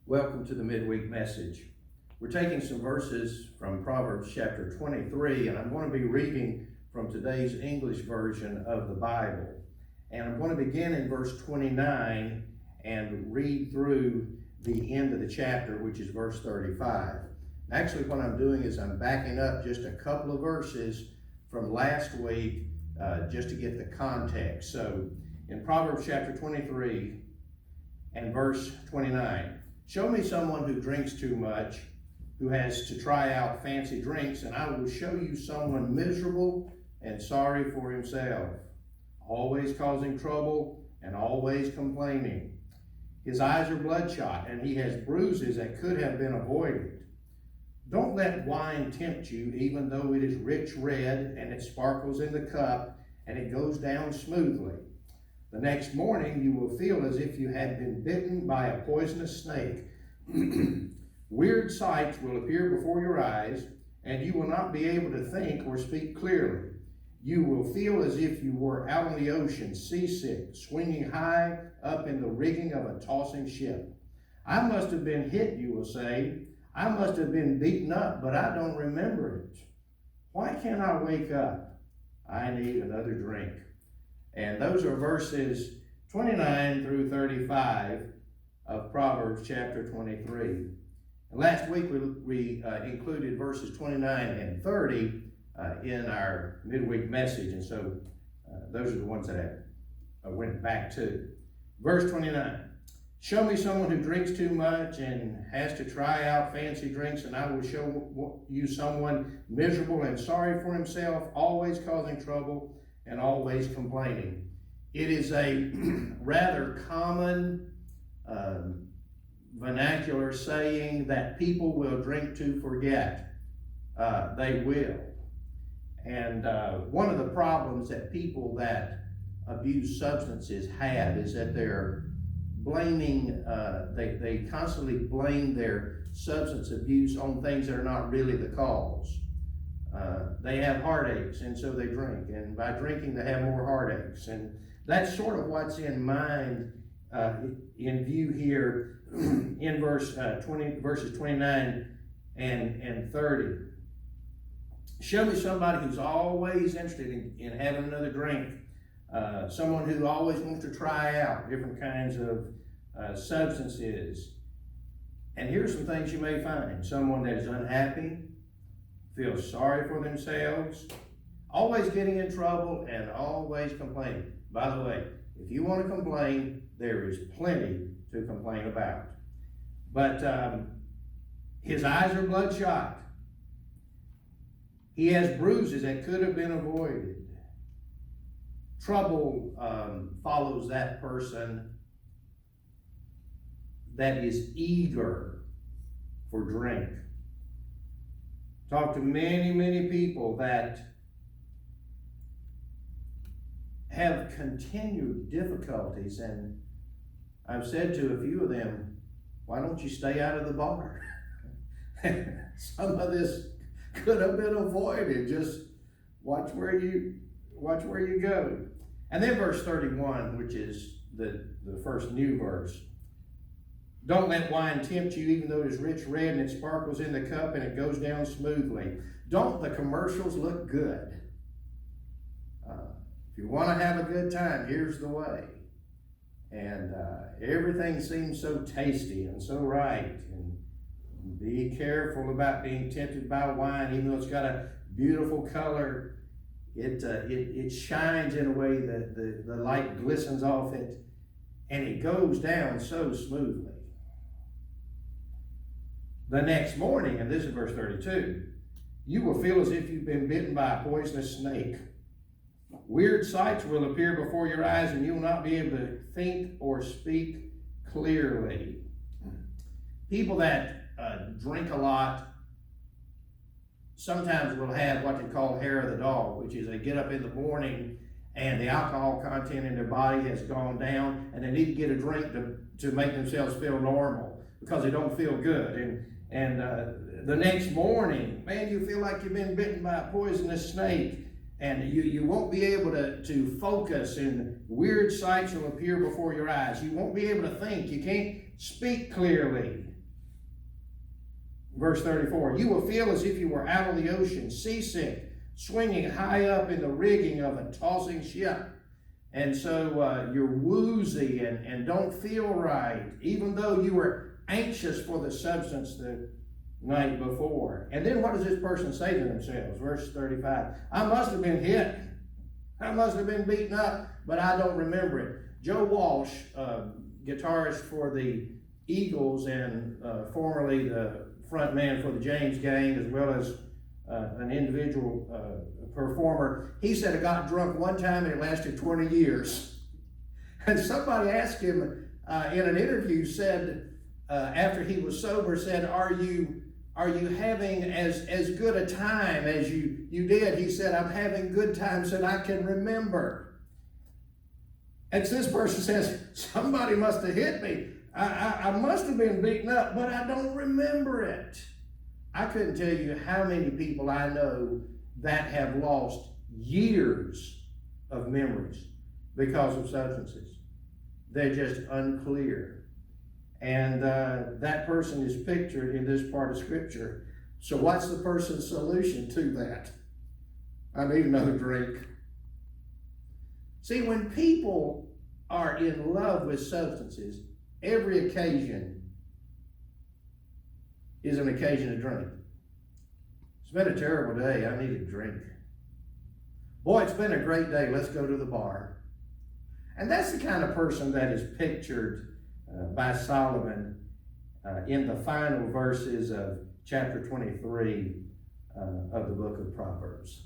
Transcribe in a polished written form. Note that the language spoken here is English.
Welcome to the Midweek message. We're taking some verses from Proverbs chapter 23, and I'm going to be reading from today's English version of the Bible. And I'm going to begin in verse 29 and read through the end of the chapter, which is verse 35. Actually, what I'm doing is I'm backing up just a couple of verses from last week just to get the context. So in Proverbs chapter 23 and verse 29, show me someone who drinks too much, who has to try out fancy drinks, and I will show you someone miserable and sorry for himself, always causing trouble and always complaining. His eyes are bloodshot, and he has bruises that could have been avoided. Don't let wine tempt you, even though it is rich red, and it sparkles in the cup, and it goes down smoothly. The next morning you will feel as if you had been bitten by a poisonous snake. Weird sights will appear before your eyes, and you will not be able to think or speak clearly. You will feel as if you were out on the ocean, seasick, swinging high up in the rigging of a tossing ship. I must have been hit, you will say. I must have been beaten up, but I don't remember it. Why can't I wake up? I need another drink. And those are verses 29 through 35 of Proverbs chapter 23. And last week we included verses 29 and 30 in our midweek message. And so those are the ones that I went back to. Verse 29, show me someone who drinks too much and has to try out fancy drinks, and I will show you someone miserable and sorry for himself, always causing trouble and always complaining. It is a rather common vernacular saying that people will drink to forget. They will. And one of the problems that people that abuse substances have is that they're blaming, they constantly blame their substance abuse on things that are not really the cause. They have heartaches, and so they drink. And by drinking, they have more heartaches. And that's sort of what's in mind, in view here in verses 29 and 30. Show me somebody who's always interested in having another drink. Someone who always wants to try out different kinds of substances. And here's some things you may find. Someone that is unhappy, feels sorry for themselves, always getting in trouble, and always complaining. By the way, if you want to complain, there is plenty to complain about. But his eyes are bloodshot. He has bruises that could have been avoided. Trouble follows that person that is eager for drink. Talk to many people that have continued difficulties, and I've said to a few of them, why don't you stay out of the bar? Some of this could have been avoided. Just watch where you go. And then verse 31, which is the first new verse. Don't let wine tempt you, even though it is rich red and it sparkles in the cup and it goes down smoothly. Don't the commercials look good? If you want to have a good time, here's the way. And everything seems so tasty and so right. And be careful about being tempted by wine, even though it's got a beautiful color. It shines in a way that the light glistens off it, and it goes down so smoothly. The next morning, and this is verse 32, you will feel as if you've been bitten by a poisonous snake. Weird sights will appear before your eyes, and you will not be able to think or speak clearly. People that drink a lot sometimes will have what they call hair of the dog, which is they get up in the morning and the alcohol content in their body has gone down, and they need to get a drink to make themselves feel normal because they don't feel good. And the next morning, man, you feel like you've been bitten by a poisonous snake, and you won't be able to focus, and weird sights will appear before your eyes. You won't be able to think. You can't speak clearly. Verse 34, you will feel as if you were out on the ocean, seasick, swinging high up in the rigging of a tossing ship. And so you're woozy and don't feel right, even though you were anxious for the substance the night before. And then what does this person say to themselves? Verse 35, I must have been hit. I must have been beaten up, but I don't remember it. Joe Walsh, guitarist for the Eagles and formerly the front man for the James Gang, as well as an individual performer, he said he got drunk one time and it lasted 20 years. And somebody asked him in an interview, said, after he was sober, said, are you having as good a time as you did? He said, I'm having good times that I can remember. And this person says, somebody must have hit me. I must have been beaten up, but I don't remember it. I couldn't tell you how many people I know that have lost years of memories because of substances. They're just unclear. And that person is pictured in this part of Scripture. So what's the person's solution to that? I need another drink. See, when people are in love with substances, every occasion is an occasion to drink. It's been a terrible day. I need a drink. Boy, it's been a great day. Let's go to the bar. And that's the kind of person that is pictured by Solomon in the final verses of chapter 23 of the book of Proverbs.